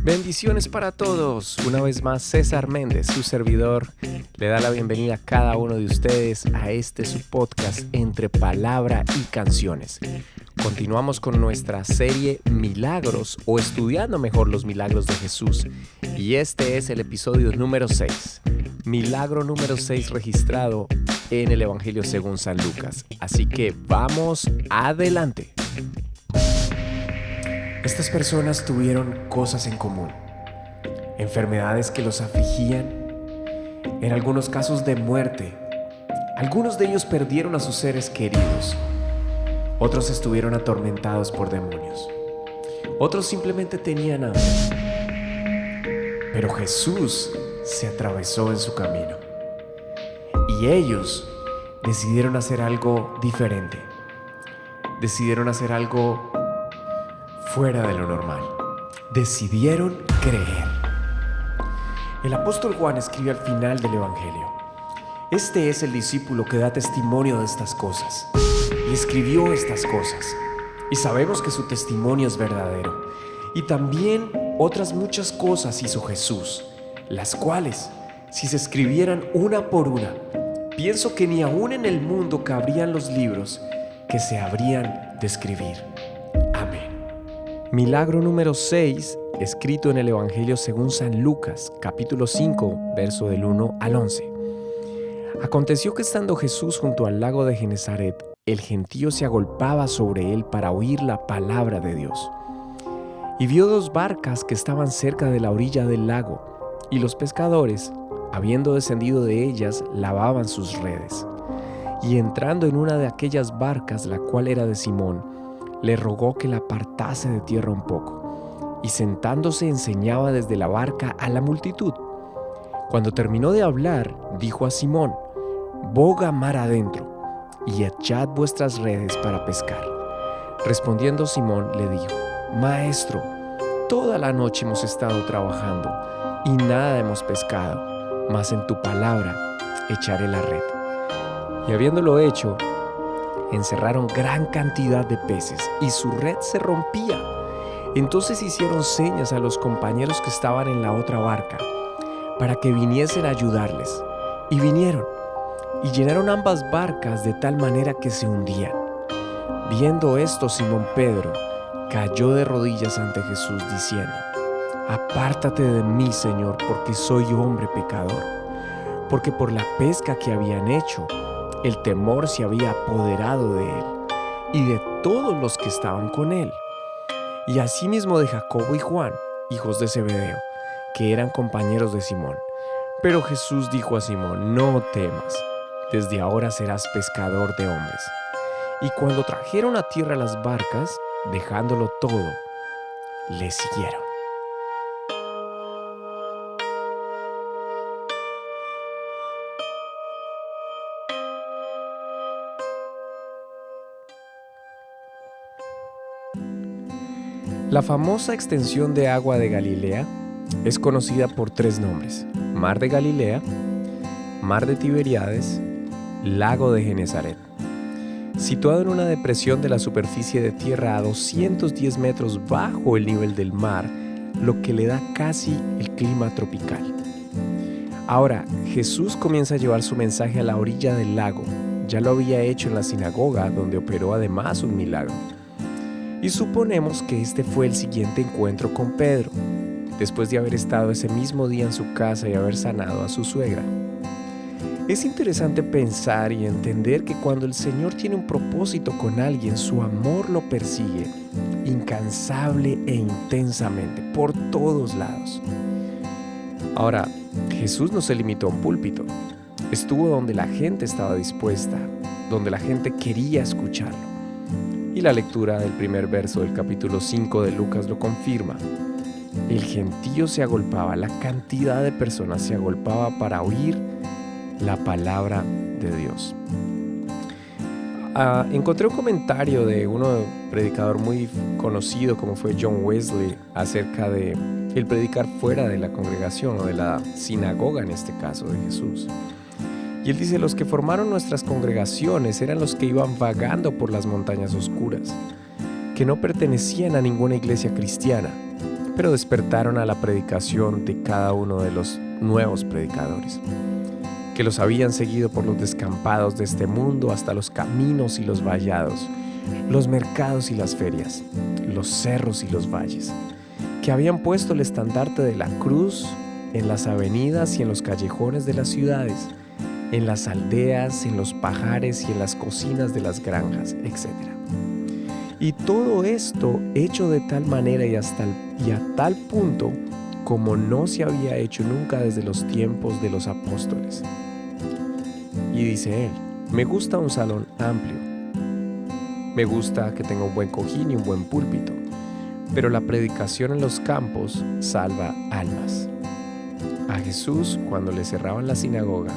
Bendiciones para todos. Una vez más, César Méndez, su servidor, le da la bienvenida a cada uno de ustedes a su podcast Entre Palabra y Canciones. Continuamos con nuestra serie Milagros, o estudiando mejor los milagros de Jesús. Y este es el episodio número 6. Milagro número 6 registrado en el Evangelio según San Lucas. Así que vamos adelante. Estas personas tuvieron cosas en común, enfermedades que los afligían, en algunos casos de muerte. Algunos de ellos perdieron a sus seres queridos, otros estuvieron atormentados por demonios, otros simplemente tenían hambre. Pero Jesús se atravesó en su camino y ellos decidieron hacer algo diferente, decidieron hacer algo fuera de lo normal. Decidieron creer. El apóstol Juan escribe al final del Evangelio: este es el discípulo que da testimonio de estas cosas y escribió estas cosas, y sabemos que su testimonio es verdadero. Y también otras muchas cosas hizo Jesús, las cuales, si se escribieran una por una, pienso que ni aún en el mundo cabrían los libros que se habrían de escribir. Amén. Milagro número 6, escrito en el Evangelio según San Lucas, capítulo 5, verso del 1 al 11. Aconteció que estando Jesús junto al lago de Genesaret, el gentío se agolpaba sobre él para oír la palabra de Dios. Y vio dos barcas que estaban cerca de la orilla del lago, y los pescadores, habiendo descendido de ellas, lavaban sus redes. Y entrando en una de aquellas barcas, la cual era de Simón, le rogó que la apartase de tierra un poco, y sentándose enseñaba desde la barca a la multitud. Cuando terminó de hablar, dijo a Simón: boga mar adentro, y echad vuestras redes para pescar. Respondiendo Simón le dijo: Maestro, toda la noche hemos estado trabajando, y nada hemos pescado, mas en tu palabra echaré la red. Y habiéndolo hecho, encerraron gran cantidad de peces, y su red se rompía. Entonces hicieron señas a los compañeros que estaban en la otra barca, para que viniesen a ayudarles. Y vinieron, y llenaron ambas barcas de tal manera que se hundían. Viendo esto, Simón Pedro cayó de rodillas ante Jesús, diciendo: Apártate de mí, Señor, porque soy hombre pecador. Porque por la pesca que habían hecho, el temor se había apoderado de él y de todos los que estaban con él. Y asimismo de Jacobo y Juan, hijos de Zebedeo, que eran compañeros de Simón. Pero Jesús dijo a Simón: No temas, desde ahora serás pescador de hombres. Y cuando trajeron a tierra las barcas, dejándolo todo, le siguieron. La famosa extensión de agua de Galilea es conocida por 3 nombres: Mar de Galilea, Mar de Tiberíades, Lago de Genesaret. Situado en una depresión de la superficie de tierra a 210 metros bajo el nivel del mar, lo que le da casi el clima tropical. Ahora, Jesús comienza a llevar su mensaje a la orilla del lago. Ya lo había hecho en la sinagoga, donde operó además un milagro. Y suponemos que este fue el siguiente encuentro con Pedro, después de haber estado ese mismo día en su casa y haber sanado a su suegra. Es interesante pensar y entender que cuando el Señor tiene un propósito con alguien, su amor lo persigue incansable e intensamente por todos lados. Ahora, Jesús no se limitó a un púlpito. Estuvo donde la gente estaba dispuesta, donde la gente quería escucharlo. Y la lectura del primer verso del capítulo 5 de Lucas lo confirma. El gentío se agolpaba, la cantidad de personas se agolpaba para oír la palabra de Dios. Encontré un comentario de un predicador muy conocido como fue John Wesley acerca de el predicar fuera de la congregación o de la sinagoga, en este caso de Jesús. Y él dice: los que formaron nuestras congregaciones eran los que iban vagando por las montañas oscuras, que no pertenecían a ninguna iglesia cristiana, pero despertaron a la predicación de cada uno de los nuevos predicadores, que los habían seguido por los descampados de este mundo hasta los caminos y los vallados, los mercados y las ferias, los cerros y los valles, que habían puesto el estandarte de la cruz en las avenidas y en los callejones de las ciudades, en las aldeas, en los pajares y en las cocinas de las granjas, etc. Y todo esto hecho de tal manera y a tal punto como no se había hecho nunca desde los tiempos de los apóstoles. Y dice él: me gusta un salón amplio, me gusta que tenga un buen cojín y un buen púlpito, pero la predicación en los campos salva almas. A Jesús, cuando le cerraban la sinagoga,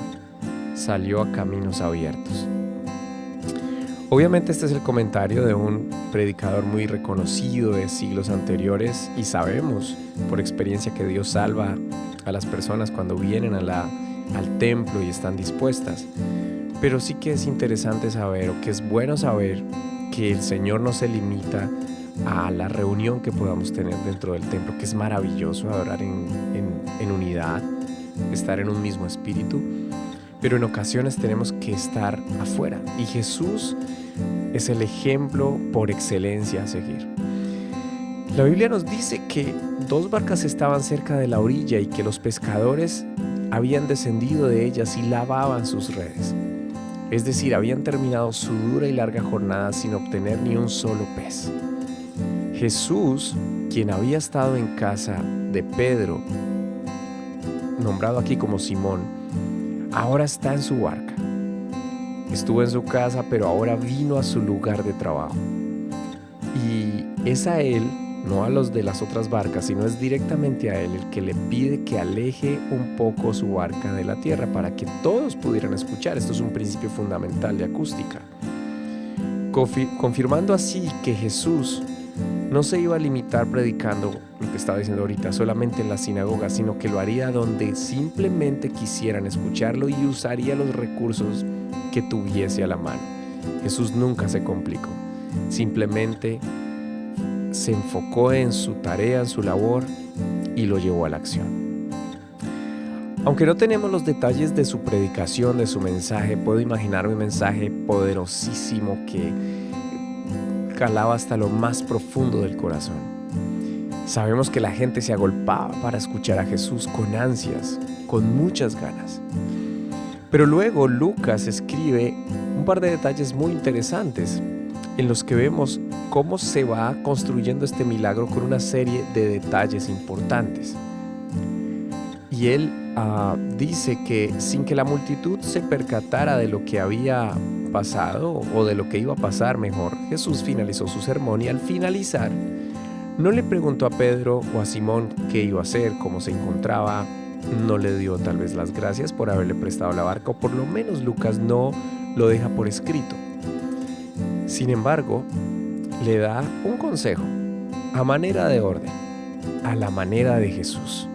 salió a caminos abiertos. Obviamente este es el comentario de un predicador muy reconocido de siglos anteriores, y sabemos por experiencia que Dios salva a las personas cuando vienen al templo y están dispuestas. Pero sí que es interesante saber, o que es bueno saber, que el Señor no se limita a la reunión que podamos tener dentro del templo, que es maravilloso adorar en unidad, estar en un mismo espíritu, pero en ocasiones tenemos que estar afuera, y Jesús es el ejemplo por excelencia a seguir. La Biblia nos dice que 2 barcas estaban cerca de la orilla y que los pescadores habían descendido de ellas y lavaban sus redes. Es decir, habían terminado su dura y larga jornada sin obtener ni un solo pez. Jesús, quien había estado en casa de Pedro, nombrado aquí como Simón, ahora está en su barca. Estuvo en su casa, pero ahora vino a su lugar de trabajo. Y es a él, no a los de las otras barcas, sino es directamente a él el que le pide que aleje un poco su barca de la tierra para que todos pudieran escuchar. Esto es un principio fundamental de acústica, confirmando así que Jesús no se iba a limitar predicando lo que estaba diciendo ahorita solamente en la sinagoga, sino que lo haría donde simplemente quisieran escucharlo y usaría los recursos que tuviese a la mano. Jesús nunca se complicó, simplemente se enfocó en su tarea, en su labor, y lo llevó a la acción. Aunque no tenemos los detalles de su predicación, de su mensaje, puedo imaginar un mensaje poderosísimo que calaba hasta lo más profundo del corazón. Sabemos que la gente se agolpaba para escuchar a Jesús con ansias, con muchas ganas. Pero luego Lucas escribe un par de detalles muy interesantes en los que vemos cómo se va construyendo este milagro con una serie de detalles importantes. Y él dice que sin que la multitud se percatara de lo que había pasado, o de lo que iba a pasar mejor, Jesús finalizó su sermón, y al finalizar no le preguntó a Pedro o a Simón qué iba a hacer, cómo se encontraba, no le dio tal vez las gracias por haberle prestado la barca, o por lo menos Lucas no lo deja por escrito. Sin embargo, le da un consejo a manera de orden, a la manera de Jesús,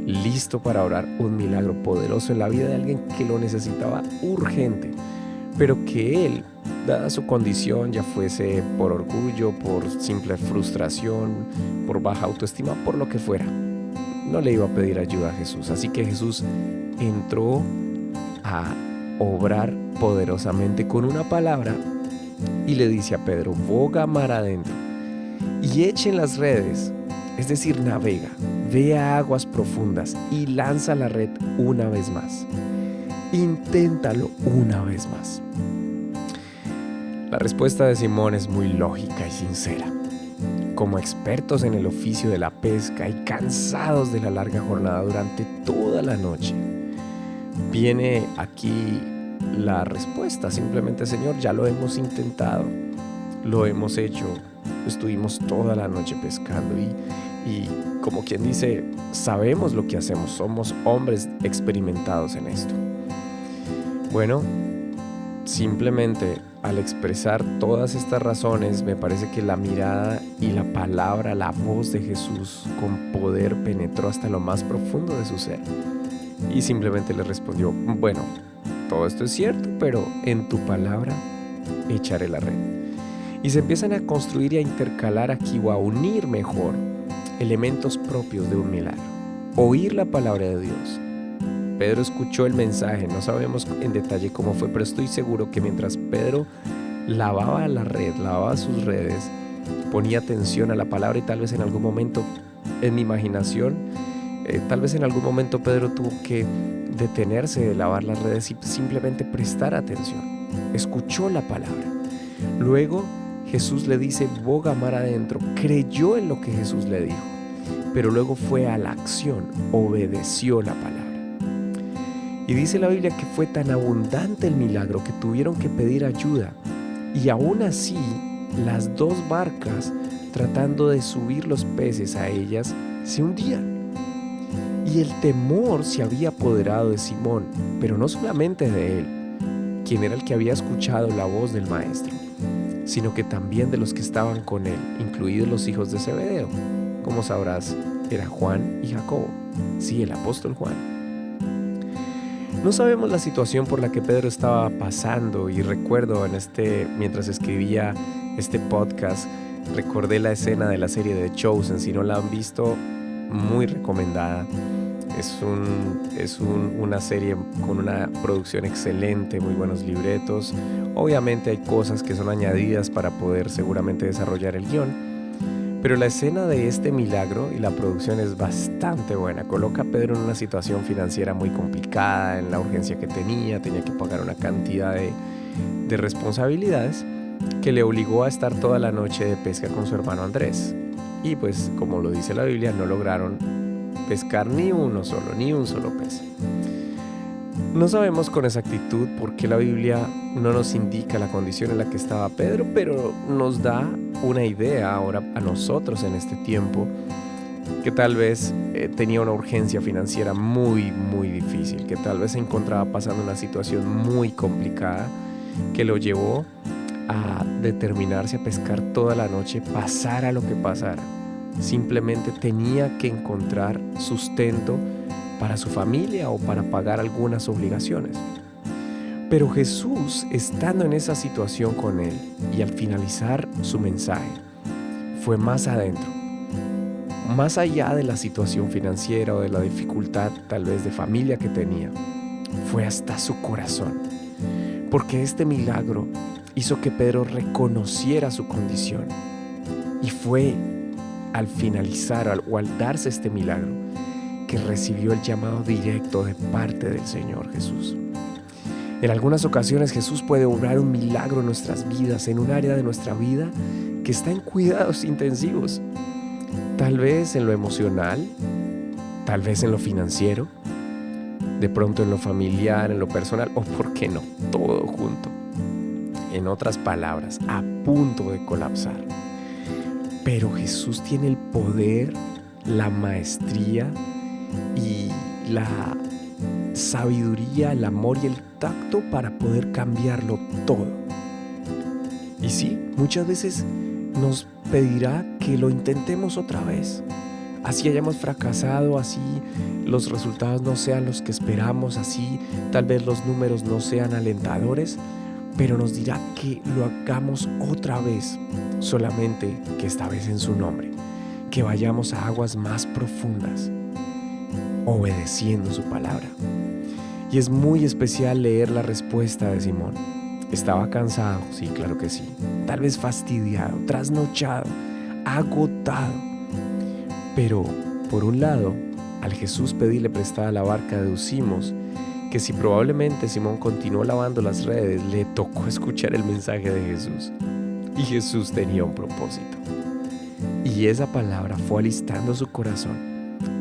listo para orar un milagro poderoso en la vida de alguien que lo necesitaba urgente, pero que él, dada su condición, ya fuese por orgullo, por simple frustración, por baja autoestima, por lo que fuera, no le iba a pedir ayuda a Jesús. Así que Jesús entró a obrar poderosamente con una palabra y le dice a Pedro: boga mar adentro y echen las redes, es decir, navega, ve a aguas profundas y lanza la red una vez más. Inténtalo una vez más. La respuesta de Simón es muy lógica y sincera. Como expertos en el oficio de la pesca y cansados de la larga jornada durante toda la noche, viene aquí la respuesta: simplemente, Señor, ya lo hemos intentado, lo hemos hecho, estuvimos toda la noche pescando y como quien dice, sabemos lo que hacemos, somos hombres experimentados en esto. Bueno, simplemente al expresar todas estas razones, me parece que la mirada y la palabra, la voz de Jesús con poder penetró hasta lo más profundo de su ser, y simplemente le respondió: bueno, todo esto es cierto, pero en tu palabra echaré la red. Y se empiezan a construir y a intercalar aquí, o a unir mejor, elementos propios de un milagro. Oír la palabra de Dios. Pedro escuchó el mensaje, no sabemos en detalle cómo fue, pero estoy seguro que mientras Pedro lavaba sus redes, ponía atención a la palabra y tal vez en algún momento, en mi imaginación, tal vez en algún momento Pedro tuvo que detenerse de lavar las redes y simplemente prestar atención. Escuchó la palabra. Luego Jesús le dice, boga mar adentro. Creyó en lo que Jesús le dijo, pero luego fue a la acción, obedeció la palabra. Y dice la Biblia que fue tan abundante el milagro que tuvieron que pedir ayuda. Y aún así, las 2 barcas, tratando de subir los peces a ellas, se hundían. Y el temor se había apoderado de Simón, pero no solamente de él, quien era el que había escuchado la voz del maestro, sino que también de los que estaban con él, incluidos los hijos de Zebedeo. Como sabrás, era Juan y Jacobo, sí, el apóstol Juan. No sabemos la situación por la que Pedro estaba pasando, y recuerdo mientras escribía este podcast, recordé la escena de la serie de The Chosen. Si no la han visto, muy recomendada. Es una serie con una producción excelente, muy buenos libretos. Obviamente hay cosas que son añadidas para poder seguramente desarrollar el guión. Pero la escena de este milagro y la producción es bastante buena. Coloca a Pedro en una situación financiera muy complicada, en la urgencia que tenía que pagar una cantidad de responsabilidades que le obligó a estar toda la noche de pesca con su hermano Andrés. Y pues, como lo dice la Biblia, no lograron pescar ni un solo pez. No sabemos con exactitud por qué la Biblia no nos indica la condición en la que estaba Pedro, pero nos da una idea ahora a nosotros en este tiempo, que tal vez tenía una urgencia financiera muy, muy difícil, que tal vez se encontraba pasando una situación muy complicada que lo llevó a determinarse a pescar toda la noche, pasara lo que pasara. Simplemente tenía que encontrar sustento para su familia o para pagar algunas obligaciones. Pero Jesús, estando en esa situación con él y al finalizar su mensaje, fue más adentro, más allá de la situación financiera o de la dificultad tal vez de familia que tenía, fue hasta su corazón, porque este milagro hizo que Pedro reconociera su condición, y fue al finalizar o al darse este milagro que recibió el llamado directo de parte del Señor Jesús. En algunas ocasiones Jesús puede obrar un milagro en nuestras vidas, en un área de nuestra vida que está en cuidados intensivos. Tal vez en lo emocional, tal vez en lo financiero, de pronto en lo familiar, en lo personal, o por qué no, todo junto. En otras palabras, a punto de colapsar. Pero Jesús tiene el poder, la maestría y la sabiduría, el amor y el tacto para poder cambiarlo todo. Y sí, muchas veces nos pedirá que lo intentemos otra vez. Así hayamos fracasado, así los resultados no sean los que esperamos, así tal vez los números no sean alentadores, pero nos dirá que lo hagamos otra vez, solamente que esta vez en su nombre, que vayamos a aguas más profundas, obedeciendo su palabra. Y es muy especial leer la respuesta de Simón. Estaba cansado, sí, claro que sí, tal vez fastidiado, trasnochado, agotado. Pero, por un lado, al Jesús pedirle prestada la barca, deducimos que si probablemente Simón continuó lavando las redes, le tocó escuchar el mensaje de Jesús. Y Jesús tenía un propósito. Y esa palabra fue alistando su corazón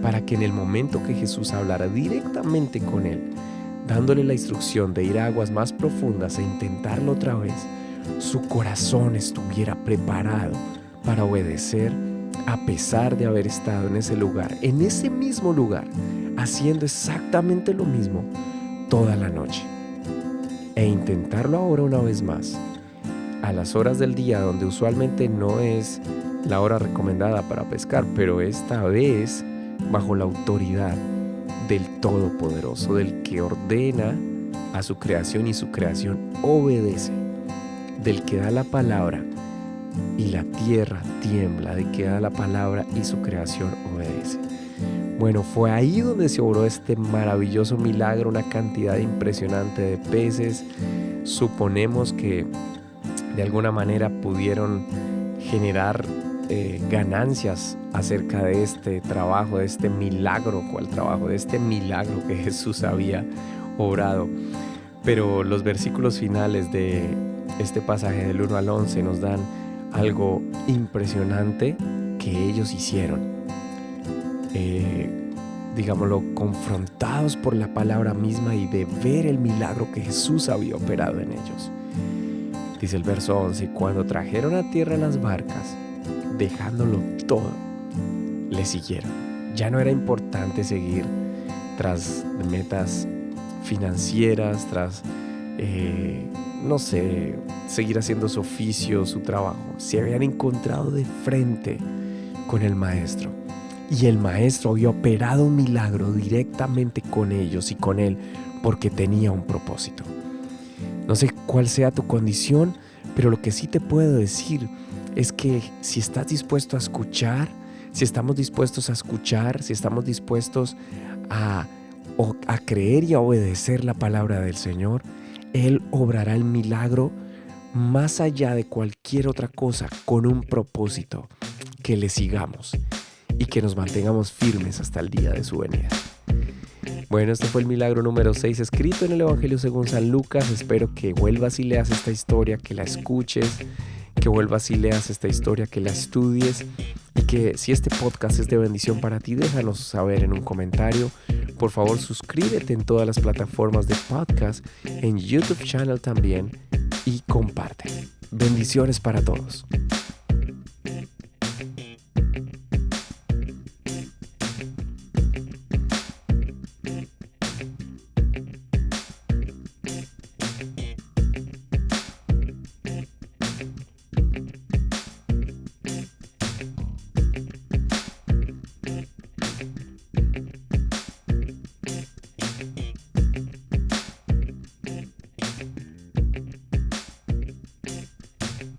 para que en el momento que Jesús hablara directamente con él, dándole la instrucción de ir a aguas más profundas e intentarlo otra vez, su corazón estuviera preparado para obedecer, a pesar de haber estado en ese lugar, en ese mismo lugar, haciendo exactamente lo mismo toda la noche. E intentarlo ahora una vez más, a las horas del día donde usualmente no es la hora recomendada para pescar, pero esta vez bajo la autoridad del Todopoderoso, del que ordena a su creación y su creación obedece, del que da la palabra y la tierra tiembla de que da la palabra y su creación obedece. Bueno, fue ahí donde se obró este maravilloso milagro, una cantidad impresionante de peces. Suponemos que de alguna manera pudieron generar ganancias acerca de este trabajo, de este milagro, de este milagro que Jesús había obrado. Pero los versículos finales de este pasaje del 1 al 11 nos dan algo impresionante que ellos hicieron. Digámoslo, confrontados por la palabra misma y de ver el milagro que Jesús había operado en ellos. Dice el verso 11, cuando trajeron a tierra las barcas, dejándolo todo, le siguieron. Ya no era importante seguir tras metas financieras, tras, seguir haciendo su oficio, su trabajo. Se habían encontrado de frente con el Maestro. Y el Maestro había operado un milagro directamente con ellos y con él porque tenía un propósito. No sé cuál sea tu condición, pero lo que sí te puedo decir es que si estás dispuesto a escuchar, si estamos dispuestos a escuchar, si estamos dispuestos a creer y a obedecer la palabra del Señor, Él obrará el milagro más allá de cualquier otra cosa con un propósito, que le sigamos y que nos mantengamos firmes hasta el día de su venida. Bueno, este fue el milagro número 6 escrito en el Evangelio según San Lucas. Espero que vuelvas y leas esta historia, que la escuches, que vuelvas y leas esta historia, que la estudies y que si este podcast es de bendición para ti, déjanos saber en un comentario. Por favor, suscríbete en todas las plataformas de podcast, en YouTube channel también y comparte. Bendiciones para todos.